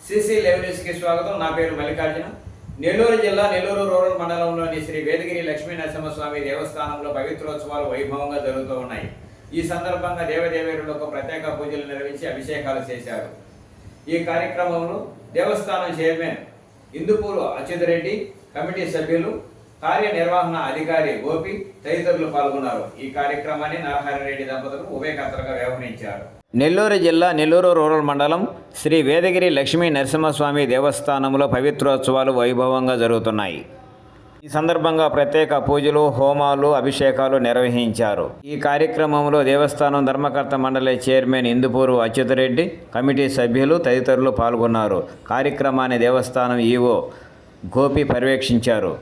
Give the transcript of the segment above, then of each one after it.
CC live న్యూస్కి స్వాగతం. నా పేరు మల్లికార్జున. నెల్లూరు జిల్లా నెల్లూరు రూరల్ మండలంలోని శ్రీ వేదగిరి లక్ష్మీ నరసింహస్వామి దేవస్థానంలో పవిత్రోత్సవాలు వైభవంగా జరుగుతూ ఉన్నాయి. ఈ సందర్భంగా దేవదేవేరులకు ప్రత్యేక పూజలు నిర్వహించి అభిషేకాలు చేశారు. ఈ కార్యక్రమంలో దేవస్థానం చైర్మన్ ఇందుపూరు అచ్యుతరెడ్డి, కమిటీ సభ్యులు, కార్యనిర్వహణ అధికారి గోపి తదితరులు పాల్గొన్నారు. ఈ కార్యక్రమాన్ని నరహరిరెడ్డి దంపతులు ఉభయకర్తలుగా వ్యవహరించారు. నెల్లూరు జిల్లా నెల్లూరు రూరల్ మండలం శ్రీ వేదగిరి లక్ష్మీ నరసింహస్వామి దేవస్థానంలో పవిత్రోత్సవాలు వైభవంగా జరుగుతున్నాయి. ఈ సందర్భంగా ప్రత్యేక పూజలు, హోమాలు, అభిషేకాలు నిర్వహించారు. ఈ కార్యక్రమంలో దేవస్థానం ధర్మకర్త మండలి చైర్మన్ ఇందుపూరు అచ్యుతరెడ్డి, కమిటీ సభ్యులు తదితరులు పాల్గొన్నారు. కార్యక్రమాన్ని దేవస్థానం ఈవో గోపి పర్యవేక్షించారు.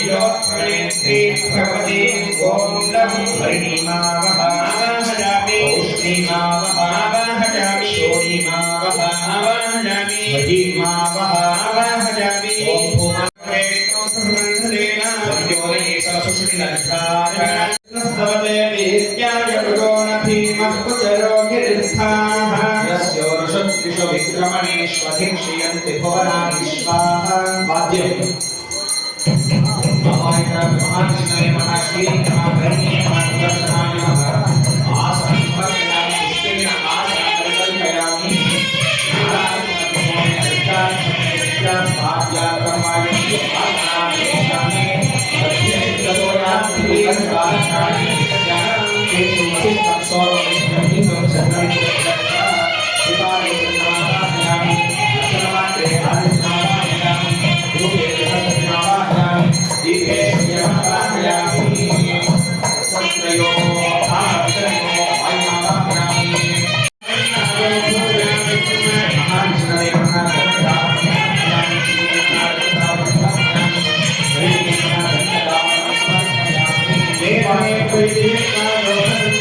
शीलोत्पन्नेत्री भगवती ओम लं हरिणीमावः आवाहयामि औष्णीमावः आवाहयामि शोणीमावः आवाहयामि महीमावः आवाहयामि ओम भूमवे संवत्सरेण सत्योदये सरस्वतीलङ्काः स्तवते वीर्याय मृगोणभीमः कुचरो गिरिस्थाः यस्य वृषद्विषो विक्रमणेष्वधिक्षयन्ति भुवनानि स्वाहा वाद्यम् महाविष्णवे नमः श्रीं नमः भैरवे नमः सुदर्शनाय नमः आसनं समर्पयामि पुष्पेण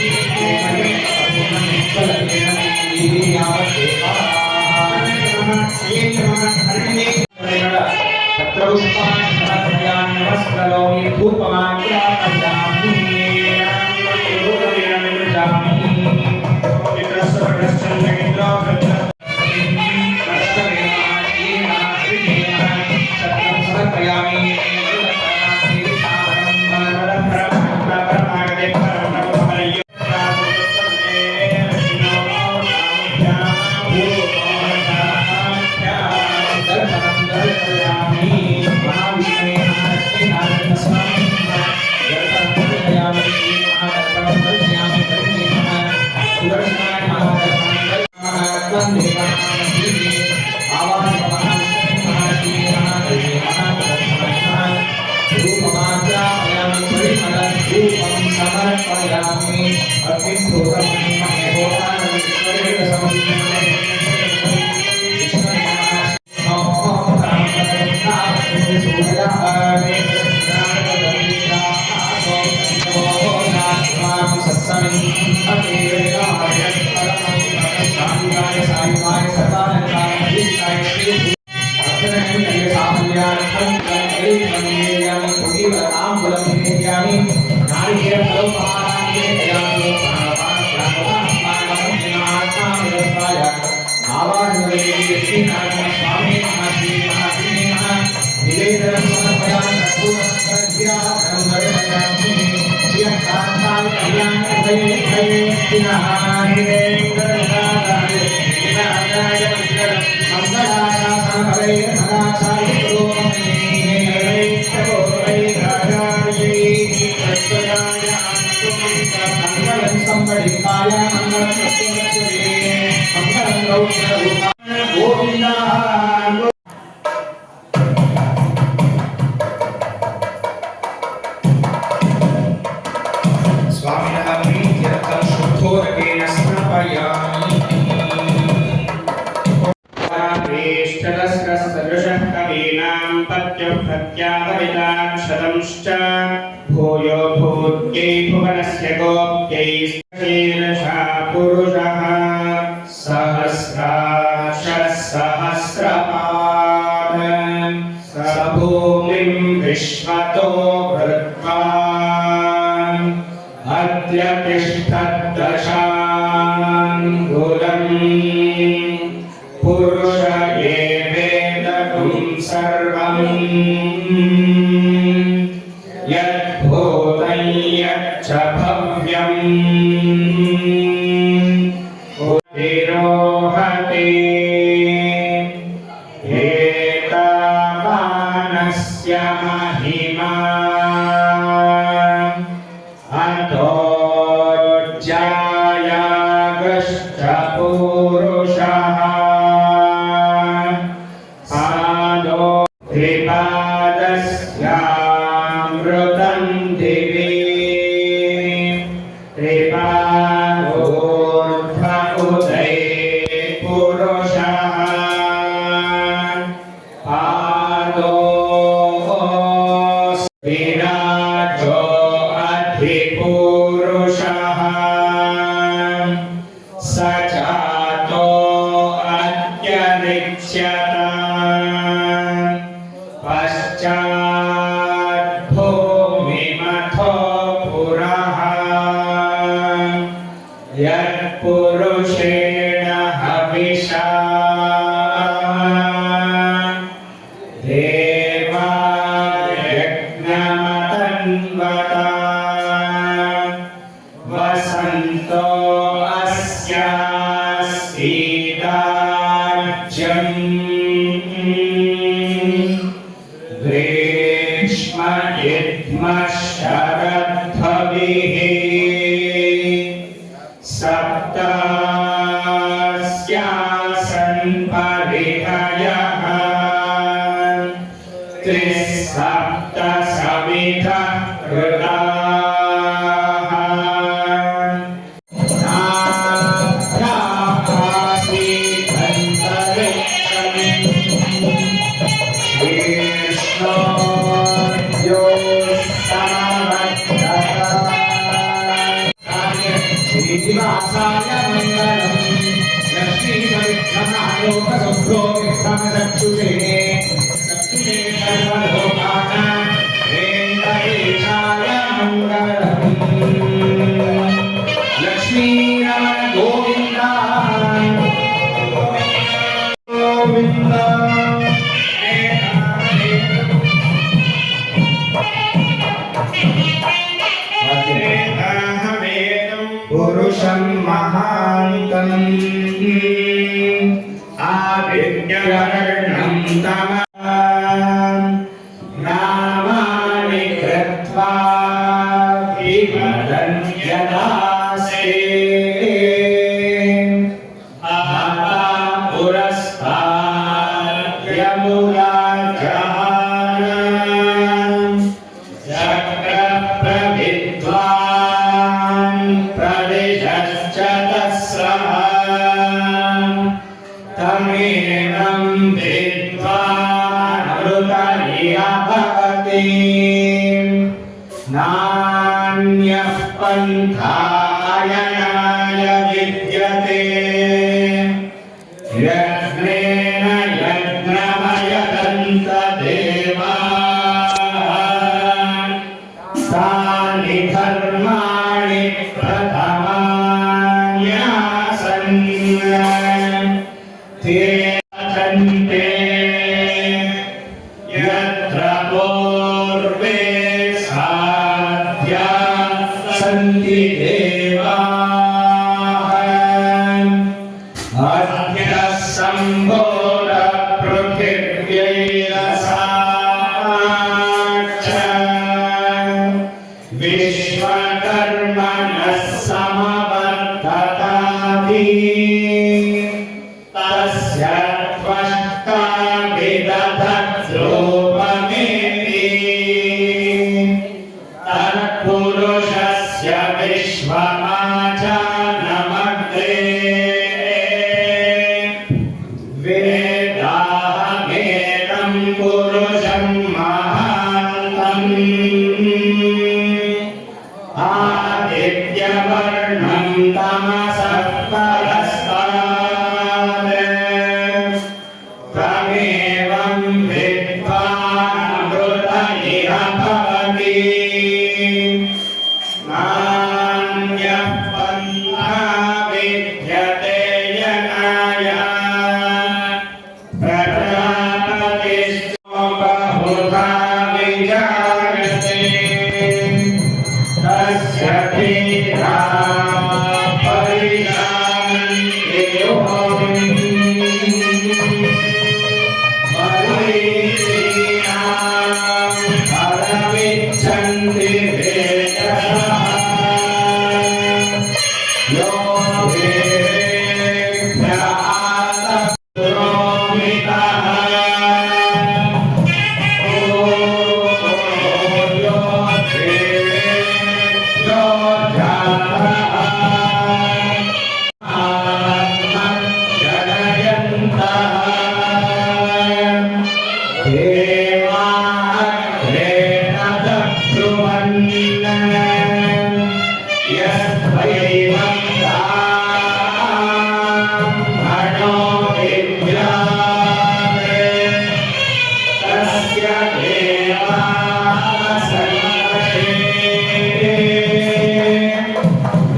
आसनं परिकल्पयामि भूयो भूत्यै भुवनस्य गोप्यै शीर्षा पुरुषः सहस्राक्षः सहस्रपाद स भूमिं विश्वतो वृत्वा अद्य तिष्ठद्दशाङ्गुलम् पुरुष एवेदं सर्वम् यद्भूतं यच्च भव्यम् तिरोहते एतावानस्य महिमा अतो जायागश्च पुरुषः पादो त्रिपादस्यामृतं दिवि त्रिपादोर्ध्व उदये पुरुषः पादोऽस्ति ग्रीष्म इद्म शरद्धविः सप्तास्यासन् परिहयः त्रिसप्त समितः कृताः श्रीनिवासाय मंगलम लक्ष्मी सविक्रमालोकसुभ्रो विक्रमचक्षुषे चक्षुषे सर्वलोकानां वेङ्कटेशाय मंगलम लक्ष्मीरमण गोविन्द गोविन्द पुरुषं महान्तम् आविद्यवर्णं तमः नामानि कृत्वा विवदन्त्यदासे पुरस्तात् यमुराजहान चक्रप्रविद्वान् प्रविशश्च तस्रः तमेनं विद्वानमृतरिह भवति नान्यः पन्थायनाय विद्यते यज्ञेन यज्ञमयतन्त देवाः तानि धर्माणि प्रथमान्यासन् ते कथन्ते यत्र पूर्वे साध्या सन्ति देवाः अद्य सम्भोर पृथिव्यैरसाक्ष विश्वकर्मणः समवर्तताति तस्य त्वष्टा विदधद्रूपमेति तत्पुरुषस्य विश्वमाचानमग्रे वेदाहमेतं पुरुषं महान्तम् आदित्यवर्णं तमसः परस्तात् तमेवं विद्वानमृत इह भवति नान्यः पन्था विद्यते यनाय प्रजापतिस्तु बहुधा विजायते तस्य धीरा परिजानन्ति परमिच्छन्ति वेदसः यो वेदातपुरोमितः यो देवेभ्यो जातः आत्मजनयन्तः देवाग्रेण दक्षुवन् यस्त्वैवं ब्राह्मणो विद्याते तस्य देवाः सन्नते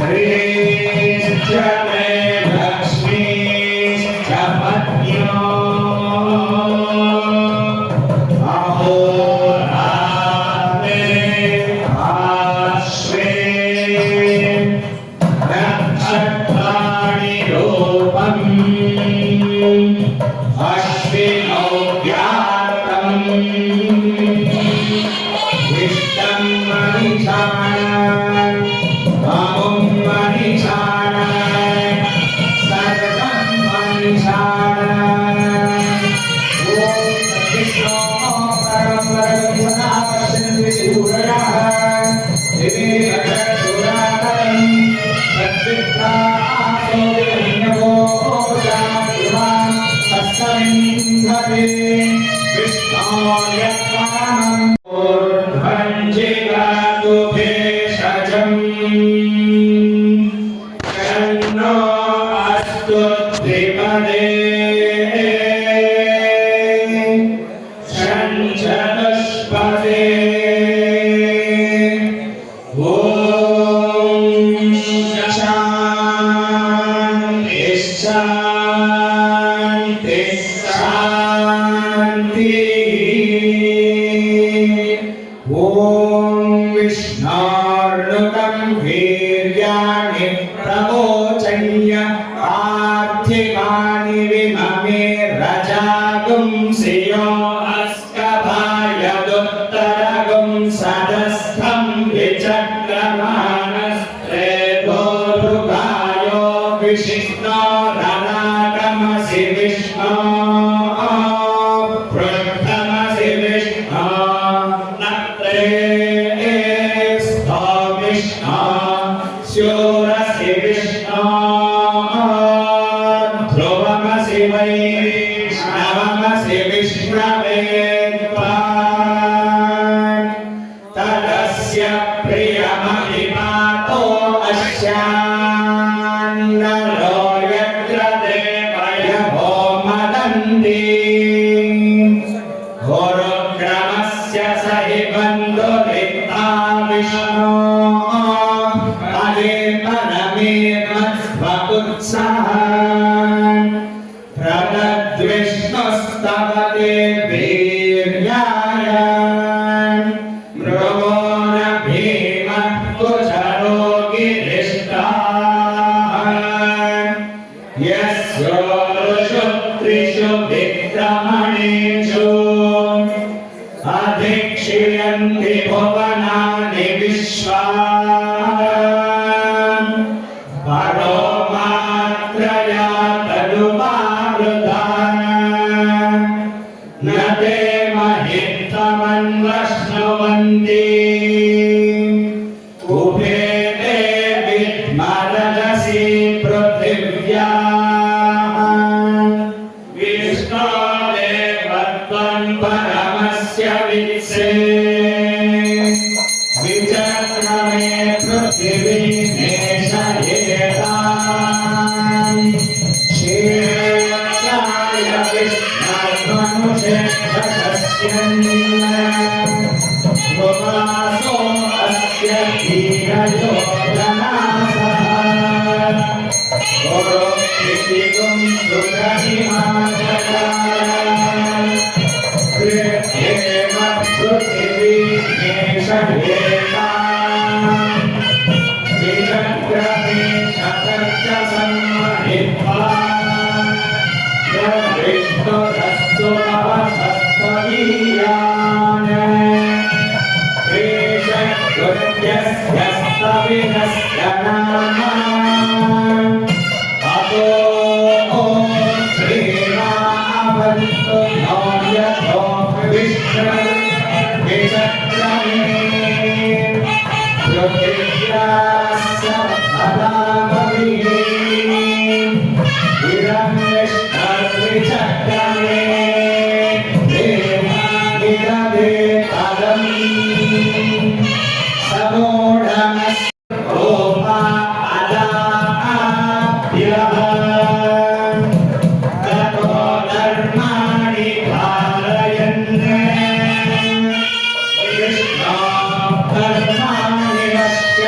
ह्रीश्च मे लक्ष्मीश्च पत्न्यो अहोरात्रे आश्वे नक्षत्राणि रूपम् अश्विनौ व्यातम् विष्टं मणिषाणां वामुं मणिषाणां सर्वं मणिषाणां ॐ तद्विष्णो परं सदा पश्यन्ति सूरयः दिवे चक्षुरातरं तद्विष्टासो विन्यवो जातुवान् तस्मिन्धरे विष्णोर्य परमं ऊर्ध्वञ्जिगातु भेषजम् शन्नो अस्तु द्विपदे शञ्चतुष्पदे ॐ शान्तिः शान्तिः शान्तिः ॐ विष्णोर्नुतं वीर्याणि प्रवोचन्य पार्थिवानि विममे रजागुं श्रियो अस्कभायदुत्तरगुं सदस्थं विचक्रमाणस्त्रेभोरुगायो विशिष्णो रणागमसि विष्णो पृष्ठमसि विष्णो नत्रे स्थो विष्णो शूरसि विष्णो ध्रुवमसि वैष्णवमसि विष्णवे त्वाम् तदस्य प्रियमभिपातो अस्यान्नरो यत्र देवयभो मदन्ति गुरुक्रमस्य स हि बन्धुरिक्ता विष्णो पदे परमे मध्वकुत्सः प्रदद्विष्णुस्तवते वीर्याय मृगो न भीमः कुचरो गिरिष्टाः यस्योरुषु त्रिषु विक्रमणेषु अधिक्षियन्ति भुवनानि विश्वा परो मात्रया तनुमावृताना न ते महित्वमन्वश्नुवन्ति उभे ते विद्मरजसि पृथिव्याः विष्णोदेवत्वं परमस्य वित्से विचक्रमे पृथिवी नेशयेताम् क्षेत्राय विष्णुर्मनुषे भुवासो अस्य धीरयो जनासः गुरुकृतिगुं सुरहिमाचकार कृत्येव पृथिवी नेशयेताम् विचक्रमे शतच्च सम्महित्वा विष्णुरस्तु भवसस्तवीयान् कृत्यस्य नामा अतो श्रीरामवन्तु नो यथो विष्णु विचक्रमे पृथिव्यास्य फलामभिः इदं विष्णुर्विचक्रमे देवादिदे पदम् समूढमस्य रूपा अदाभ्यः ततो धर्माणि कारयन् विष्णो धर्माणि नश्य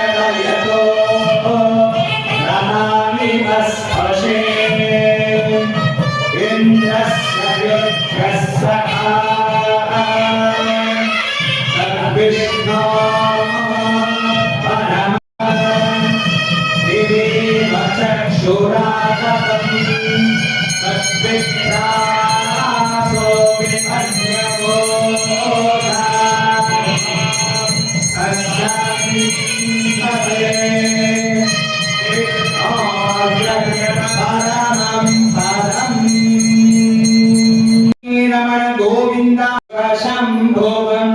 విశ్వశంభువం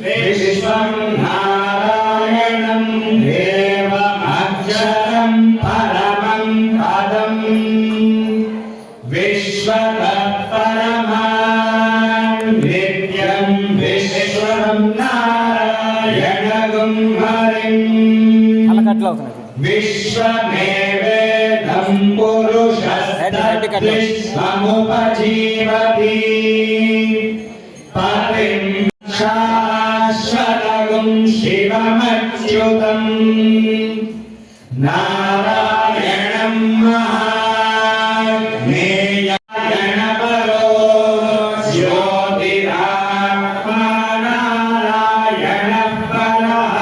విశ్వం నారాయణం దేవమక్షరం పరమం పదం విశ్వతత్పరమాన్ నిత్యం విశ్వం నారాయణగం హరిం విశ్వమేవేదం పురుషస్తద్విశ్వముపజీవతి పతిం శాశ్వతం శివమచ్యుతం నారాయణం మహాజ్ఞేయగణపరో జ్యోతిరాత్మా నారాయణః పరః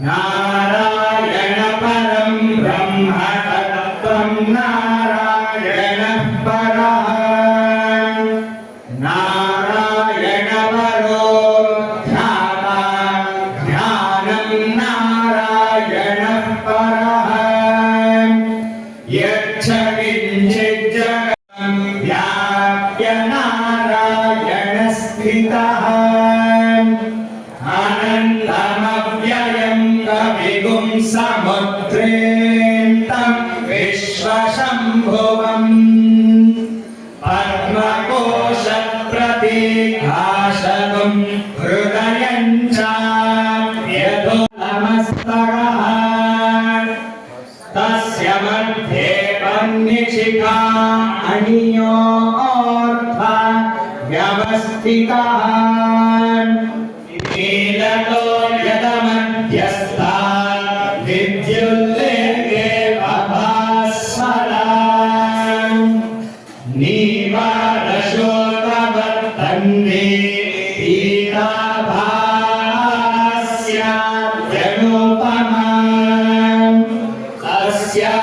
నారాయణ పరం బ్రహ్మ తత్వం నారాయణః పరః నారాయణ పరో ధ్యాతా ధ్యానం నారాయణః పరః యచ్చ కించిత్ జగతం వ్యాప్య నారాయణ స్థితః అనంతమవ్యయం కవిగుం సముద్రేంతం విశ్వశంభువం పద్మకోశ ప్రతీకాశకం హృదయం చాప్యధోమస్తకః తస్య మధ్యే పన్నిశిఖా అనియోర్ధ్వ వ్యవస్థితః నీలతో యదమధ్యస్థా విద్యుల్లేఖే భాస్వరా నీవారశోకవర్తన్నే పీతాభాస్యాద్యనుపమా తస్యా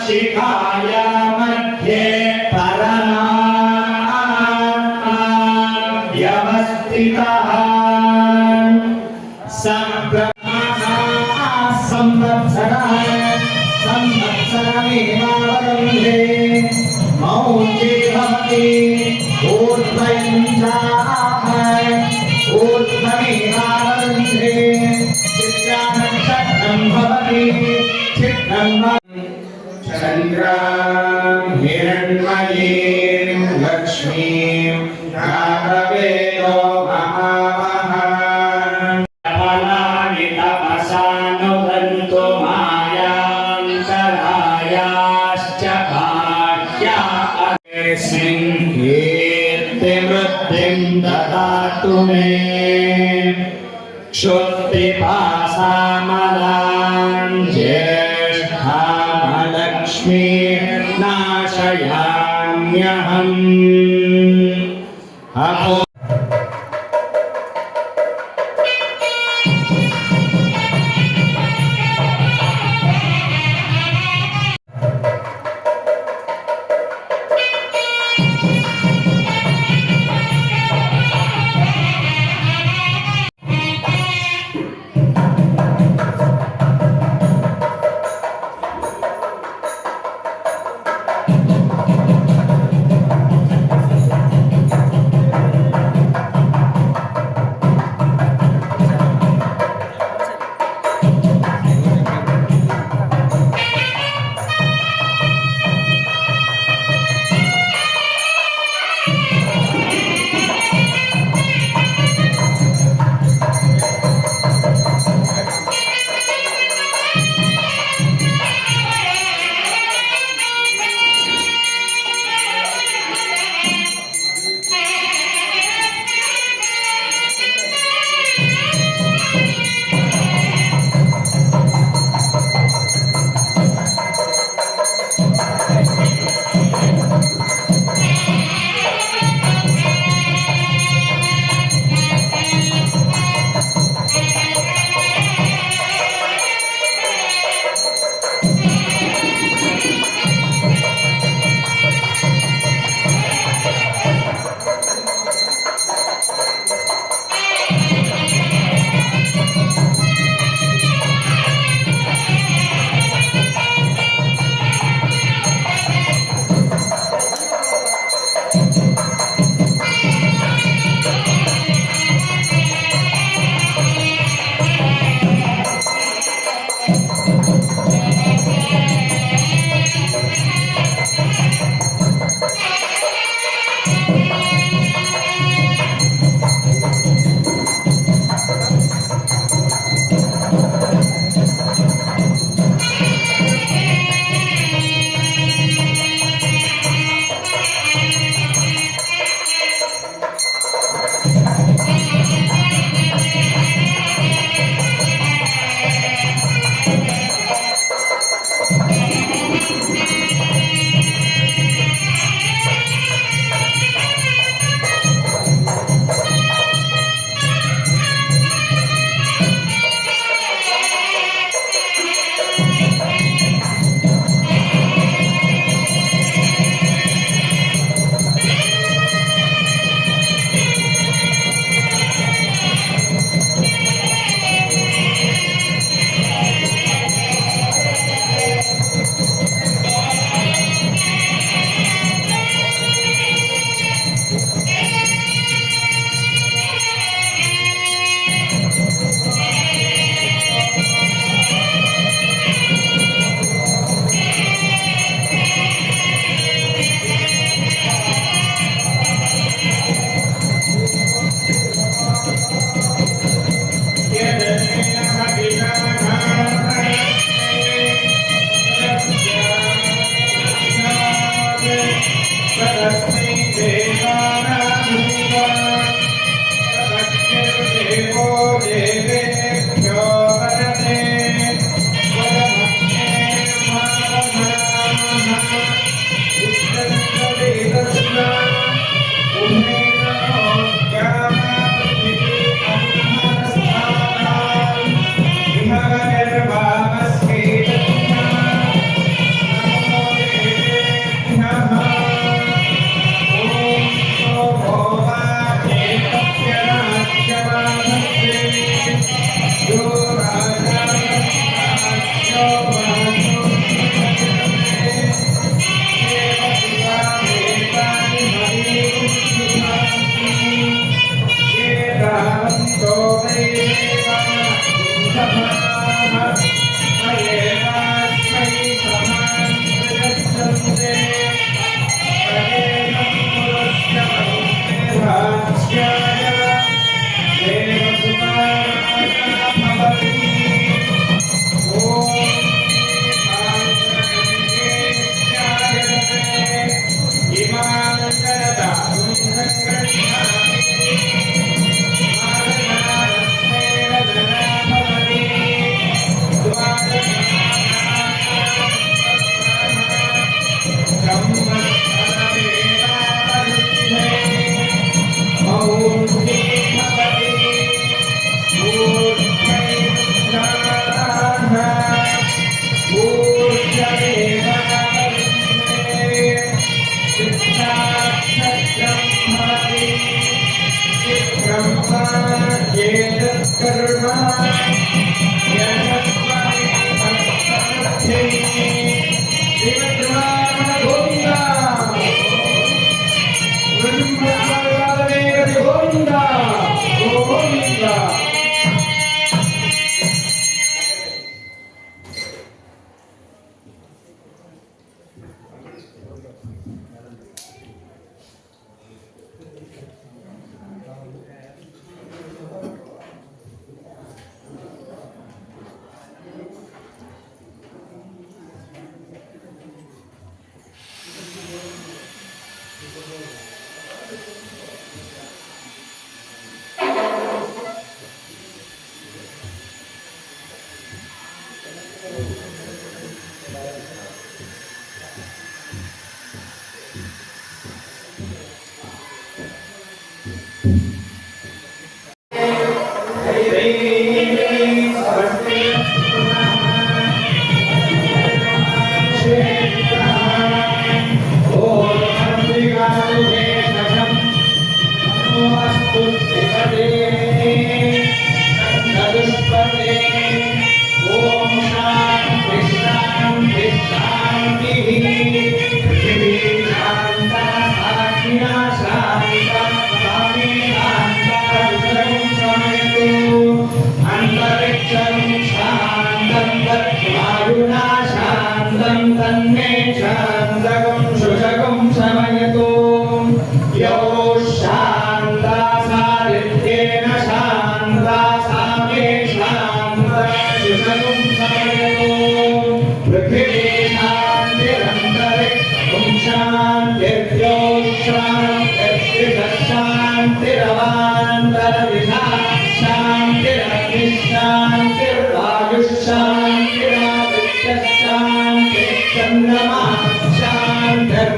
శిఖాయా మధ్యే పరమాత్మా వ్యవస్థితః సంవత్సరమేవావరుంధే మౌంజే భవతి ఊర్ధ్వమేవావరుంధే చిత్రానక్షత్రం భవతి చిత్రం చంద్రాం హిరణ్మయీం లక్ష్మీం జాతవేదో మహావహః ఫలాని తపసానుదంతు మాయాంతరాయాశ్చ బాహ్యాస్మిన్ కీర్తిమృద్ధిం దదాతు మే క్షుత్పిపాసామలాం జ్యేష్ఠామలక్ష్మీ నాశయామ్యహం అపో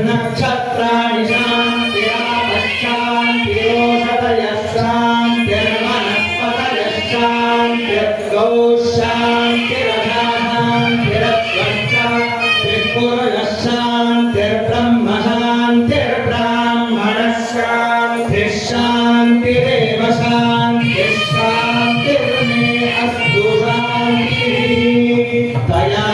नक्षत्राणि शान्तिरेव शान्तिर्मे अस्तु शान्तिः तया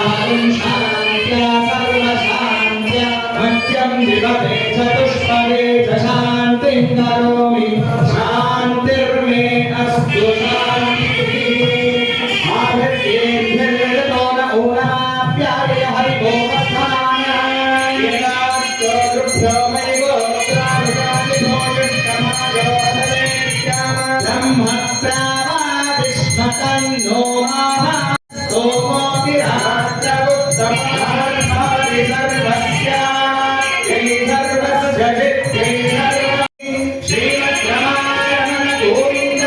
शान्त्या सर्वशान्त्या मह्यं विवदे चतुष्पदे च शान्तिं करोमि शान्तिर्मे अस्तु शान्तिः आदित्येभ्यो न ऊनाप्याय हरिभो वधानाय यदास्तोभ्यो मयि गोत्राभिजाति भोजस्तमायो ब्रह्मत्रावादिष्मतन्नो महा सोमो विराजगुप्तमहर्षि सर्वस्य जय सर्वस्य जित्यै सर्व श्रीमद्रमारमण गोविन्द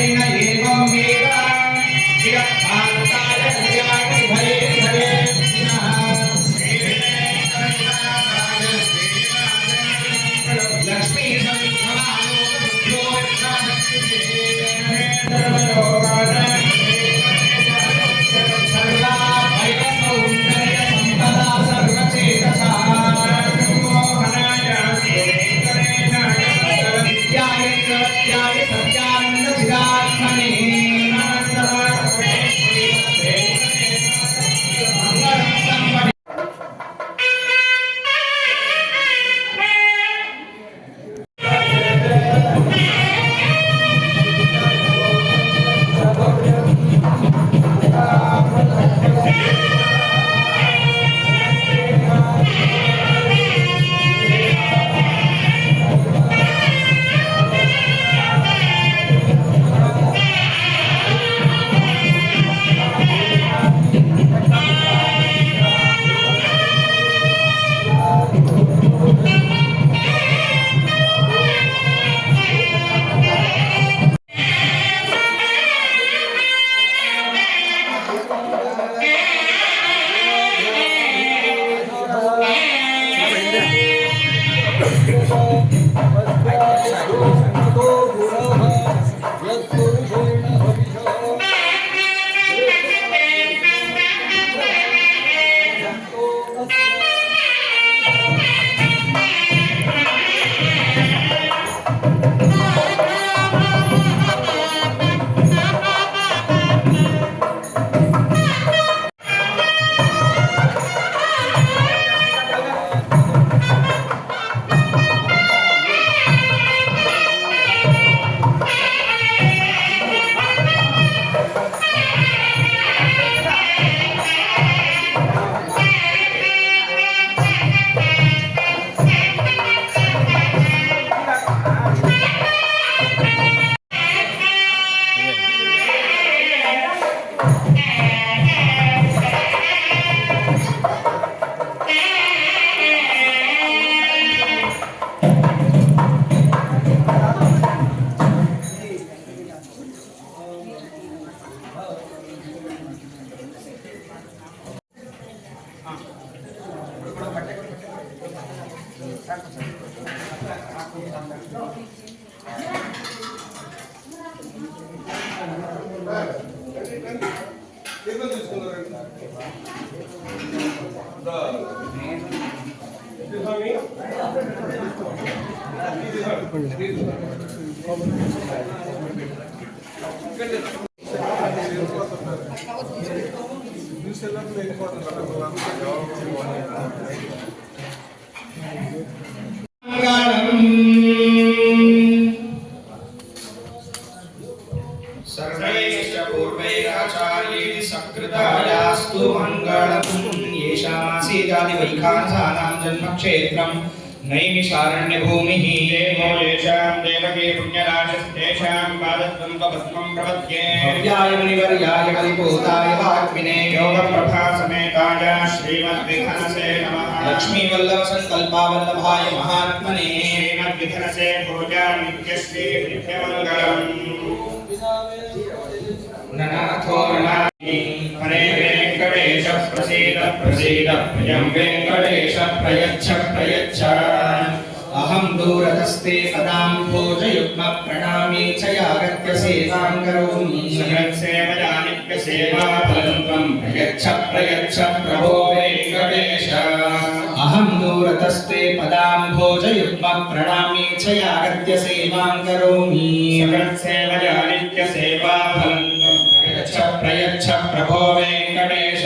ईश्वरेण एवं वेद चिरकान्ताय हृदयाय भये भये लक्ष्मी सर्वैश्च पूर्वैराचार्यैः सकृतायास्तु मङ्गलम् येषामासीदादिवैखानसानां जन्मक्षेत्रं नैमिषारण्यभूमिः देवो येषां देवके पुण्यराशस्तेषां पादत्वं भस्मं प्रपद्ये भव्याय मुनिवर्याय कलिपूताय वाग्मिने योगप्रभासमेताय श्रीमद्विघ्नसे नमः लक्ष्मीवल्लभसङ्कल्पावल्लभाय महात्मने श्रीमद्विघ्नसे भोजानित्यश्री नित्यमङ्गलम् ननाथो ननाथि हरे वेङ्कटेश प्रसीद प्रसीद प्रियं वेङ्कटेश प्रयच्छ प्रयच्छ अहं दूरतस्ते पदां भोजयुग्मप्रणामी च यागत्य सेवां करोमि सहृत्सेवया नित्यसेवा फलं त्वं प्रयच्छ प्रयच्छ प्रभो वेङ्कटेश अहं दूरतस्ते पदां भोजयुग्मप्रणामी च यागत्य सेवां करोमि सहृत्सेवया नित्यसेवा फलं प्रयच्छ प्रभो वेङ्कटेश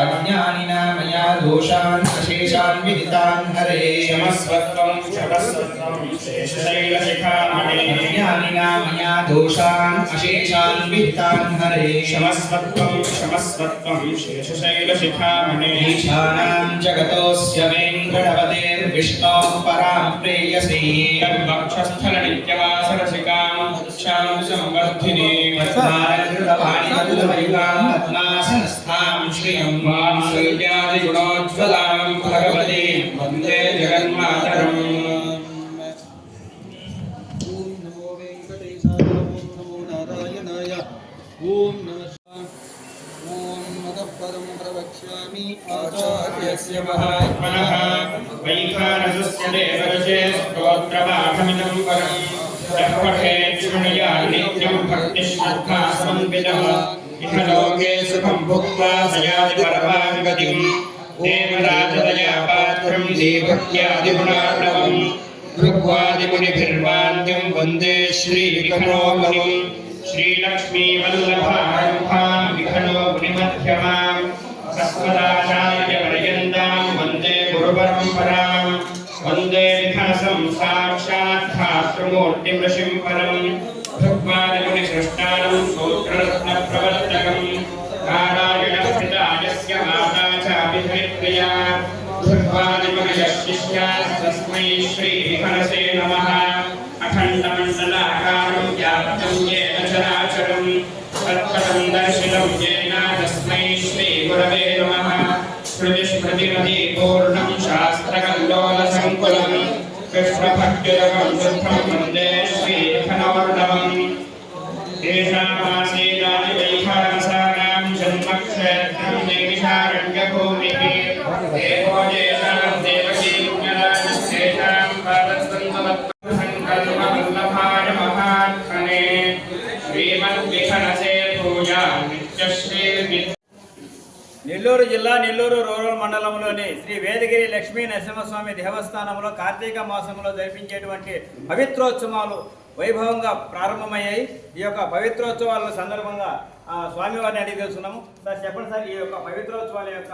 अज्ञानिना मया दोषान् अशेषान् विदितान् हरे क्षमस्वत्वं शेषशैलशिखामणे अज्ञानिना मया दोषान् अशेषान् विदितान् हरे क्षमस्वत्वं शेषशैलशिखामणे ईशानां जगतोऽस्य वेङ्कटपतेर्विष्णोः परां प्रेयसी वक्षस्थलनित्यवासरसिकां शां संवर्धिनी पद्मासनस्थां श्रियं वात्सल्यादिगुणोज्ज्वलां भगवतीं वन्दे जगन्मातरम् नमो वेङ्कटेशाय नमो नारायण ఓం నమః ఓం మదపదం ప్రవక్ష్యామి ఆచార్యస్య మహాత్మనః వైఖానసస్య దేవర్షే స్తోత్రమాఘమిదం పరం యఃపఠేత్ శృణుయాత్ నిత్యం భక్తిశ్రద్ధా సమన్వితః ఇహ లోకే సుఖం భుక్త్వా సయాతి పరమాం గతిం దేవరాజదయా పాత్రం దేవక్యాదిగుణార్ణవం ఋగ్వాదిమునిభిర్వాద్యం వందే శ్రీవిఖనోమునిం श्रीलक्ष्मीवल्लभारम्भां विखनो मुनिमध्यमां सस्मदाचार्यपर्यन्तां वन्दे गुरुपरम्परां वन्दे विघ्नसं साक्षात् धातृमूर्तिं ऋषिं परं भगवादिमुनिसृष्टानं सूत्ररत्नप्रवर्तकं नारायणस्थितायस्य माता चाभिधरित्र्या भगवादिमुनिशिष्यास्तस्मै श्रीविघ्नसे नमः अखण्डमण्डलाकारं व्याप्तं येन चराचरं तत्पदं दर्शितं येन तस्मै श्रीगुरवे नमः श्रुतिस्मृतिमतीपूर्णं शास्त्रकल्लोलसङ्कुलं कृष्णभक्तिरकं दुःखं वन्दे श्रीविघ्नोर्णवम् तेषामासीदानि वैखानसानां जन्मक्षेत्रं नैमिषारण्यभूमिः देवो येषां देवकीज्ञराजस्तेषां पादद्वन्द्ववल्लभाय महात्मने श्रीमद्विखनसे पूजा नित्यश्री నెల్లూరు జిల్లా నెల్లూరు రూరల్ మండలంలోని శ్రీ వేదగిరి లక్ష్మీ నరసింహస్వామి దేవస్థానంలో కార్తీక మాసంలో జరిపించేటువంటి పవిత్రోత్సవాలు వైభవంగా ప్రారంభమయ్యాయి. ఈ యొక్క పవిత్రోత్సవాల సందర్భంగా స్వామివారిని అడిగి తెలుసుకున్నాము. సార్ చెప్పండి సార్, ఈ యొక్క పవిత్రోత్సవాల యొక్క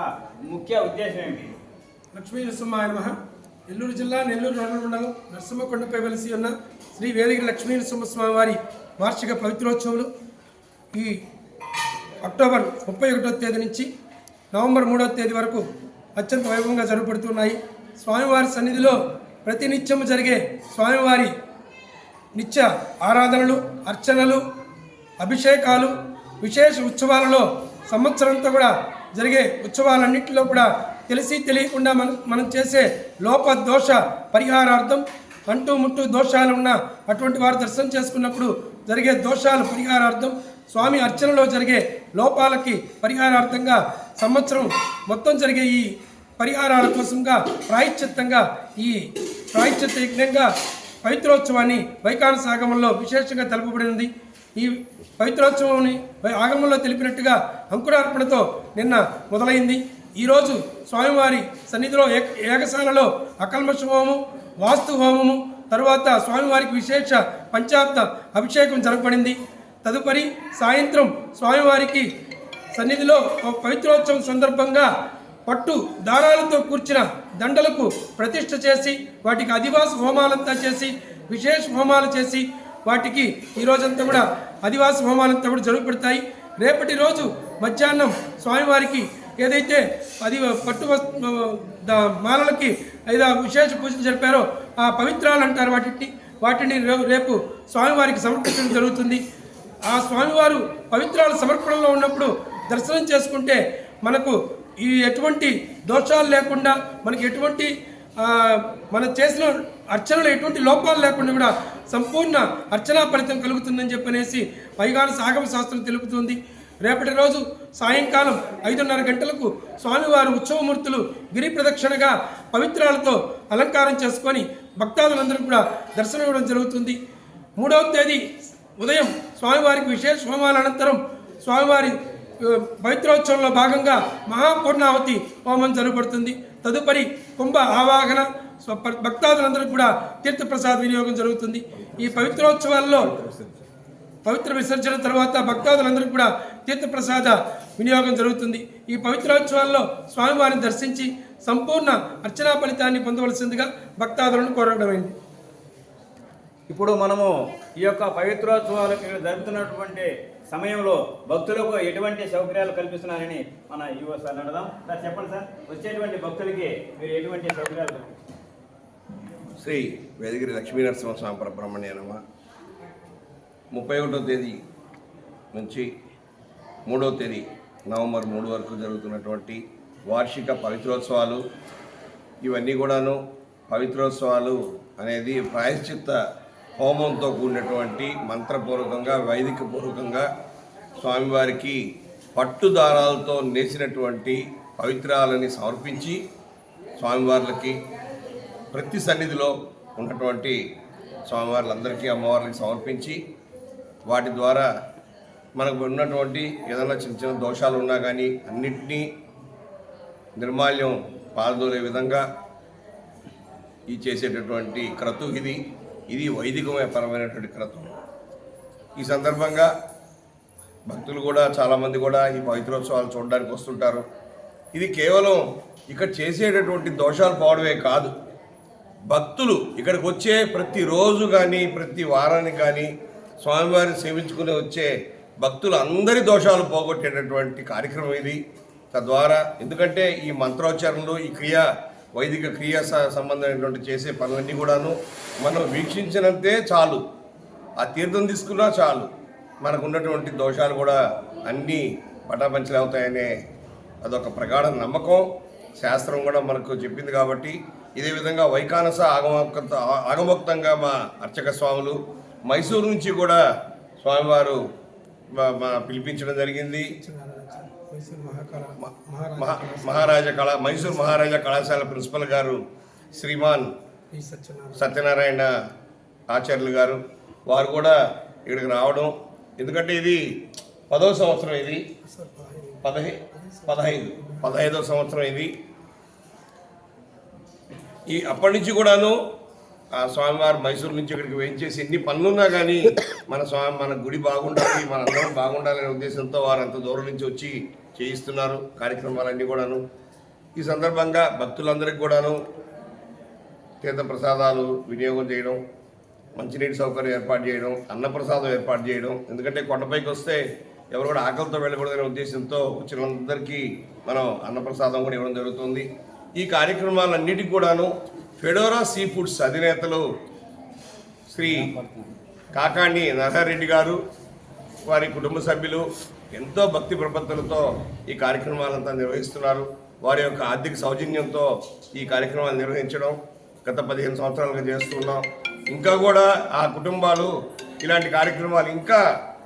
ముఖ్య ఉద్దేశం ఏమిటి? లక్ష్మీ నరసింహాయ నమః. నెల్లూరు జిల్లా నెల్లూరు రూరల్ మండలం నరసింహకొండపై వెలిసి ఉన్న శ్రీ వేదగిరి లక్ష్మీ నరసింహస్వామి వారి వార్షిక పవిత్రోత్సవాలు ఈ అక్టోబర్ 31వ తేదీ నుంచి నవంబర్ 3వ తేదీ వరకు అత్యంత వైభవంగా జరుపుబడుతున్నాయి. స్వామివారి సన్నిధిలో ప్రతినిత్యం జరిగే స్వామివారి నిత్య ఆరాధనలు, అర్చనలు, అభిషేకాలు, విశేష ఉత్సవాలలో సంవత్సరంతో కూడా జరిగే ఉత్సవాలన్నింటిలో కూడా తెలిసి తెలియకుండా మనం చేసే లోపదోష పరిహారార్థం అంటూ ముట్టు దోషాలు ఉన్న అటువంటి వారు దర్శనం చేసుకున్నప్పుడు జరిగే దోషాల పరిహారార్థం, స్వామి అర్చనలో జరిగే లోపాలకి పరిహారార్థంగా సంవత్సరం మొత్తం జరిగే ఈ పరిహారాల కోసంగా ప్రాయశ్చిత్తంగా ఈ ప్రాయశ్చిత్త యజ్ఞంగా పవిత్రోత్సవాన్ని వైఖానస ఆగమంలో విశేషంగా తెలుపబడినది. ఈ పవిత్రోత్సవాన్ని ఆగమంలో తెలిపినట్టుగా అంకురార్పణతో నిన్న మొదలైంది. ఈరోజు స్వామివారి సన్నిధిలో ఏకశాలలో అకల్మష హోమము, వాస్తు హోమము, తరువాత స్వామివారికి విశేష పంచాబ్ద అభిషేకం జరపబడింది. తదుపరి సాయంత్రం స్వామివారికి సన్నిధిలో పవిత్రోత్సవం సందర్భంగా పట్టు దారాలతో కూర్చిన దండలకు ప్రతిష్ఠ చేసి వాటికి అధివాస హోమాలంతా చేసి విశేష హోమాలు చేసి వాటికి ఈరోజంతా కూడా అధివాస హోమాలంతా కూడా జరుగుపడతాయి. రేపటి రోజు మధ్యాహ్నం స్వామివారికి ఏదైతే అది పట్టు మాలలకి లేదా విశేష పూజలు జరిపారో ఆ పవిత్రాలు అంటారు వాటిని రేపు స్వామివారికి సమర్పించడం జరుగుతుంది. ఆ స్వామివారు పవిత్రాల సమర్పణలో ఉన్నప్పుడు దర్శనం చేసుకుంటే మనకు ఈ ఎటువంటి దోషాలు లేకుండా మనకి ఎటువంటి మనం చేసిన అర్చనలు ఎటువంటి లోపాలు లేకుండా కూడా సంపూర్ణ అర్చనా ఫలితం కలుగుతుందని చెప్పనేసి వైఖానస ఆగమ శాస్త్రం తెలుపుతుంది. రేపటి రోజు సాయంకాలం 5:30 గంటలకు స్వామివారు ఉత్సవమూర్తులు గిరి ప్రదక్షిణగా పవిత్రాలతో అలంకారం చేసుకొని భక్తాదులందరూ కూడా దర్శనం ఇవ్వడం జరుగుతుంది. 3వ తేదీ ఉదయం స్వామివారికి విశేష హోమాల అనంతరం స్వామివారి పవిత్రోత్సవంలో భాగంగా మహాపూర్ణావతి హోమం జరగబడుతుంది. తదుపరి కుంభ ఆవాహన, భక్తాదులందరూ కూడా తీర్థప్రసాద వినియోగం జరుగుతుంది. ఈ పవిత్రోత్సవాల్లో పవిత్ర విసర్జన తర్వాత భక్తాదులందరూ కూడా తీర్థప్రసాద వినియోగం జరుగుతుంది. ఈ పవిత్రోత్సవాల్లో స్వామివారిని దర్శించి సంపూర్ణ అర్చనా ఫలితాన్ని పొందవలసిందిగా భక్తాదులను కోరడమైంది. ఇప్పుడు మనము ఈ యొక్క పవిత్రోత్సవాలకు జరుపుతున్నటువంటి సమయంలో భక్తులకు ఎటువంటి సౌకర్యాలు కల్పిస్తున్నారని మన యువ సార్ అడదాం. సార్ చెప్పండి సార్, వచ్చేటువంటి భక్తులకి మీరు ఎటువంటి సౌకర్యాలు కల్పిస్తారు? శ్రీ వేదగిరి లక్ష్మీ నరసింహస్వామి పరబ్రహ్మణ్య నమః. 31వ తేదీ నుంచి 3వ తేదీ నవంబర్ 3 వరకు జరుగుతున్నటువంటి వార్షిక పవిత్రోత్సవాలు ఇవన్నీ కూడాను పవిత్రోత్సవాలు అనేది ప్రాయశ్చిత్త హోమంతో కూడినటువంటి మంత్రపూర్వకంగా వైదిక పూర్వకంగా స్వామివారికి పట్టు దారాలతో నేసినటువంటి పవిత్రాలని సమర్పించి స్వామివార్లకి ప్రతి సన్నిధిలో ఉన్నటువంటి స్వామివార్లందరికీ అమ్మవార్లకి సమర్పించి వాటి ద్వారా మనకు ఉన్నటువంటి ఏదైనా చిన్న చిన్న దోషాలు ఉన్నా కానీ అన్నిటినీ నిర్మాల్యం పారదోలే విధంగా ఈ చేసేటటువంటి క్రతు ఇది వైదికపరమైనటువంటి క్రతు. ఈ సందర్భంగా భక్తులు కూడా చాలామంది కూడా ఈ పవిత్రోత్సవాలు చూడడానికి వస్తుంటారు. ఇది కేవలం ఇక్కడ చేసేటటువంటి దోషాలు పోవడమే కాదు, భక్తులు ఇక్కడికి వచ్చే ప్రతిరోజు కానీ ప్రతి వారానికి కానీ స్వామివారిని సేవించుకుని వచ్చే భక్తులు అందరి దోషాలు పోగొట్టేటటువంటి కార్యక్రమం ఇది. తద్వారా ఎందుకంటే ఈ మంత్రోచ్చారణలు ఈ వైదిక క్రియ సంబంధమైనటువంటి చేసే పనులన్నీ కూడాను మనం వీక్షించినంతే చాలు, ఆ తీర్థం తీసుకున్నా చాలు, మనకు ఉన్నటువంటి దోషాలు కూడా అన్నీ పటాపంచలు అవుతాయనే అదొక ప్రగాఢ నమ్మకం. శాస్త్రం కూడా మనకు చెప్పింది. కాబట్టి ఇదే విధంగా వైకానస ఆగమోక్తంగా మా అర్చక స్వాములు మైసూరు నుంచి కూడా స్వామివారు పిలిపించడం జరిగింది. మైసూరు మహారాజా కళాశాల ప్రిన్సిపల్ గారు శ్రీమాన్ సత్యనారాయణ ఆచార్యులు గారు వారు కూడా ఇక్కడికి రావడం. ఎందుకంటే ఇది 10వ సంవత్సరం, ఇది 15వ సంవత్సరం ఇది. అప్పటి నుంచి కూడాను ఆ స్వామివారు మైసూరు నుంచి ఇక్కడికి వేయించేసి ఎన్ని పనులున్నా కానీ మన గుడి బాగుండాలి, మన అందరం బాగుండాలనే ఉద్దేశంతో వారు అంత దూరం నుంచి వచ్చి చేయిస్తున్నారు కార్యక్రమాలన్నీ కూడాను. ఈ సందర్భంగా భక్తులందరికీ కూడాను తీర్థప్రసాదాలు వినియోగం చేయడం, మంచినీటి సౌకర్యం ఏర్పాటు చేయడం, అన్నప్రసాదం ఏర్పాటు చేయడం. ఎందుకంటే కొండపైకి వస్తే ఎవరు కూడా ఆకలితో వెళ్ళకూడదనే ఉద్దేశంతో వచ్చిన వాళ్ళందరికీ మనం అన్నప్రసాదం కూడా ఇవ్వడం జరుగుతుంది. ఈ కార్యక్రమాలన్నిటికీ కూడాను ఫెడోరా సీ ఫుడ్స్ అధినేతలు శ్రీ కాకాణి నరహరెడ్డి గారు వారి కుటుంబ సభ్యులు ఎంతో భక్తి ప్రపత్తులతో ఈ కార్యక్రమాలంతా నిర్వహిస్తున్నారు. వారి యొక్క ఆర్థిక సౌజన్యంతో ఈ కార్యక్రమాలు నిర్వహించడం గత 15 సంవత్సరాలుగా చేస్తున్నాం. ఇంకా కూడా ఆ కుటుంబాలు ఇలాంటి కార్యక్రమాలు ఇంకా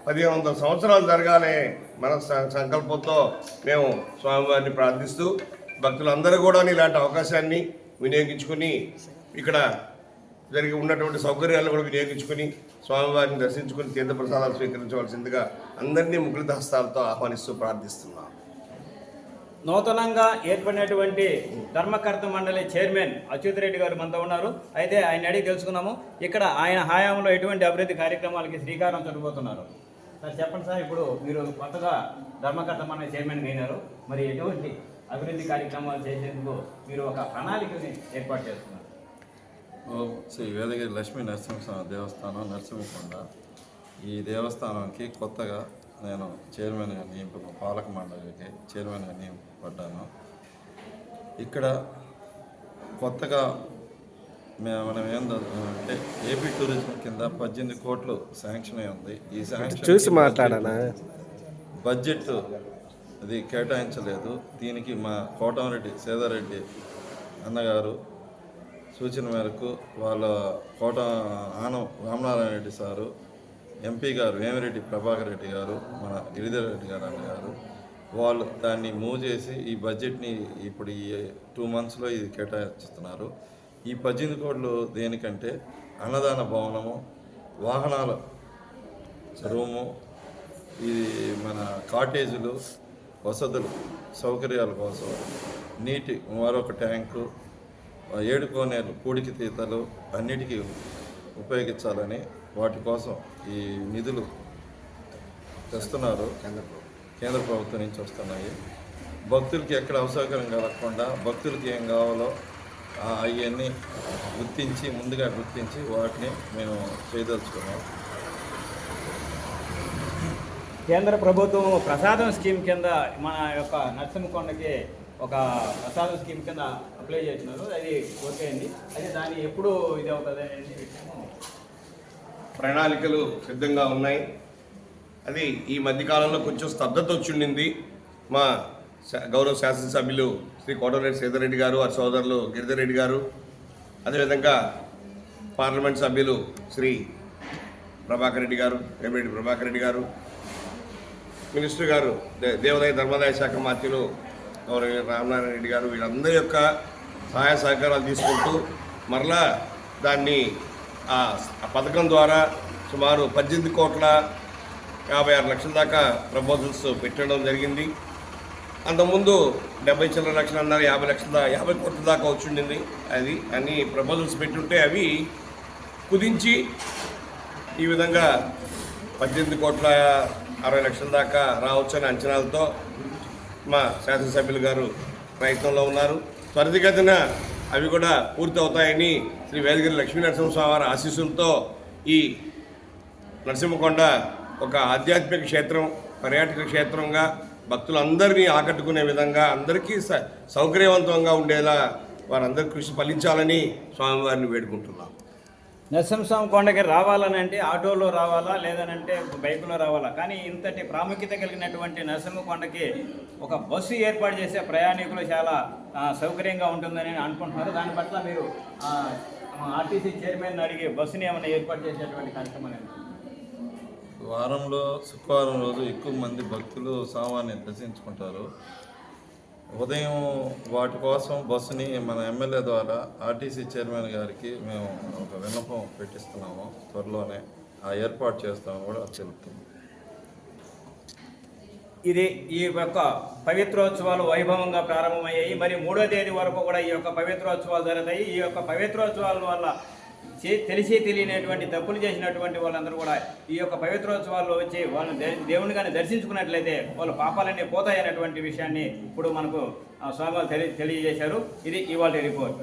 1500 సంవత్సరాలు జరగాలనే మన సంకల్పంతో మేము స్వామివారిని ప్రార్థిస్తూ భక్తులందరూ కూడా ఇలాంటి అవకాశాన్ని వినియోగించుకుని ఇక్కడ జరిగి ఉన్నటువంటి సౌకర్యాలను కూడా వినియోగించుకుని స్వామివారిని దర్శించుకుని తీర్థప్రసాదాలు స్వీకరించవలసిందిగా అందరినీ ముకుళిత హస్తాలతో ఆహ్వానిస్తూ ప్రార్థిస్తున్నాం. నూతనంగా ఏర్పడినటువంటి ధర్మకర్త మండలి చైర్మన్ అచ్యుత్ రెడ్డి గారు మనతో ఉన్నారు. అయితే ఆయన అడిగి తెలుసుకున్నాము ఇక్కడ ఆయన హయాంలో ఎటువంటి అభివృద్ధి కార్యక్రమాలకి శ్రీకారం చుట్టబోతున్నారు. సార్ చెప్పండి సార్, ఇప్పుడు మీరు కొత్తగా ధర్మకర్త మండలి చైర్మన్ అయినారు, మరి ఎటువంటి అభివృద్ధి కార్యక్రమాలు చేసేందుకు మీరు ఒక ప్రణాళికని ఏర్పాటు చేస్తున్నారు? శ్రీ వేదగిరి లక్ష్మీ నరసింహస్వామి దేవస్థానం నరసింహకొండ. ఈ దేవస్థానానికి కొత్తగా నేను చైర్మన్గా పాలక మండలికి చైర్మన్గా నియమింపబడ్డాను. ఇక్కడ కొత్తగా మనం అంటే ఏపీ టూరిజం కింద 18 కోట్లు శాంక్షన్ అయి ఉంది. ఈ శాంక్షన్ చూసి మాట్లాడానా బడ్జెట్ అది కేటాయించలేదు. దీనికి మా కోటమిరెడ్డి సేదారెడ్డి అన్నగారు సూచన మేరకు వాళ్ళ ఆనం రామనారాయణ రెడ్డి సారు, ఎంపీ గారు వేమిరెడ్డి ప్రభాకర్ రెడ్డి గారు, మన గిరిధర్ రెడ్డి గారు అన్నగారు వాళ్ళు దాన్ని మూవ్ చేసి ఈ బడ్జెట్ని ఇప్పుడు ఈ 2 monthsలో ఇది కేటాయిస్తున్నారు. ఈ 18 కోట్లు దేనికంటే అన్నదాన భవనము, వాహనాల రూము, ఇది మన కాటేజీలు, వసతులు సౌకర్యాల కోసం, నీటి మరొక ట్యాంకు, 7 కోనేరు పూడికి తీతలు అన్నిటికీ ఉపయోగించాలని వాటి కోసం ఈ నిధులు తెస్తున్నారు. కేంద్ర ప్రభుత్వం నుంచి వస్తున్నాయి. భక్తులకి ఎక్కడ అసౌకర్యం కలగకుండా భక్తులకి ఏం కావాలో అవన్నీ ముందుగా గుర్తించి వాటిని మేము చేయదలుచుకున్నాం. కేంద్ర ప్రభుత్వం ప్రసాదం స్కీమ్ కింద మన యొక్క నరసింహకొండకి ఒక ప్రసాదం స్కీమ్ కింద అప్లై చేసినారు. అది ఓకే అయింది. అయితే దాన్ని ఎప్పుడు ఇది అవుతుంది అనేది ప్రణాళికలు సిద్ధంగా ఉన్నాయి. అది ఈ మధ్యకాలంలో కొంచెం స్తబ్దత వచ్చిండింది. మా గౌరవ శాసనసభ్యులు శ్రీ కోటమిరెడ్డి సేదారెడ్డి గారు, వారి సోదరులు గిరిధర్ రెడ్డి గారు, అదేవిధంగా పార్లమెంట్ సభ్యులు శ్రీ ప్రభాకర్ రెడ్డి గారు, వేమిరెడ్డి ప్రభాకర్ రెడ్డి గారు, మినిస్టర్ గారు దేవాదాయ ధర్మాదాయ శాఖ మంత్రులు గౌరవ రామనారాయణ రెడ్డి గారు వీళ్ళందరి యొక్క సహాయ సహకారాలు తీసుకుంటూ మరలా దాన్ని ఆ పథకం ద్వారా సుమారు 18,56,00,000 దాకా ప్రపోజల్స్ పెట్టడం జరిగింది. అంతకుముందు 70 చిల్లర లక్షలు అన్నారు, 50 కోట్ల దాకా వచ్చిండింది. అది అన్ని ప్రపోజల్స్ పెట్టుంటే అవి కుదించి ఈ విధంగా 18,60,00,000 దాకా రావచ్చని అంచనాలతో మా శాసనసభ్యులు గారు ప్రయత్నంలో ఉన్నారు. త్వరితగతిన అవి కూడా పూర్తి అవుతాయని శ్రీ వేదగిరి లక్ష్మీనరసింహస్వామి వారి ఆశీస్సులతో ఈ నరసింహకొండ ఒక ఆధ్యాత్మిక క్షేత్రం, పర్యాటక క్షేత్రంగా భక్తులందరినీ ఆకట్టుకునే విధంగా అందరికీ సౌకర్యవంతంగా ఉండేలా వారందరి కృషి ఫలించాలని స్వామివారిని వేడుకుంటున్నాం. నరసింహస్వామి కొండకి రావాలని అంటే ఆటోలో రావాలా లేదనంటే బైకులో రావాలా, కానీ ఇంతటి ప్రాముఖ్యత కలిగినటువంటి నరసింహ కొండకి ఒక బస్సు ఏర్పాటు చేసే ప్రయాణికులు చాలా సౌకర్యంగా ఉంటుందని అనుకుంటున్నారు. దాని పట్ల మీరు ఆర్టీసీ చైర్మన్ అడిగి బస్సుని ఏమైనా ఏర్పాటు చేసేటువంటి కార్యక్రమం వారంలో శుక్రవారం రోజు ఎక్కువ మంది భక్తులు స్వామివారిని దర్శించుకుంటారు. ఉదయం వాటి కోసం బస్సుని మన ఎమ్మెల్యే ద్వారా ఆర్టీసీ చైర్మన్ గారికి మేము ఒక విన్నపం పెట్టిస్తున్నాము. త్వరలోనే ఆ ఏర్పాటు చేస్తామని కూడా చెబుతుంది. ఇది ఈ యొక్క పవిత్రోత్సవాలు వైభవంగా ప్రారంభమయ్యాయి. మరి 3వ తేదీ వరకు కూడా ఈ యొక్క పవిత్రోత్సవాలు జరుగుతాయి. ఈ యొక్క పవిత్రోత్సవాల వల్ల తెలిసి తెలియనటువంటి తప్పులు చేసినటువంటి వాళ్ళందరూ కూడా ఈ యొక్క పవిత్రోత్సవాల్లో వచ్చి వాళ్ళని దేవుని కానీ దర్శించుకున్నట్లయితే వాళ్ళ పాపాలన్నీ పోతాయనేటువంటి విషయాన్ని ఇప్పుడు మనకు స్వామివారు తెలియజేశారు. ఇది ఇవాళ రిపోర్ట్.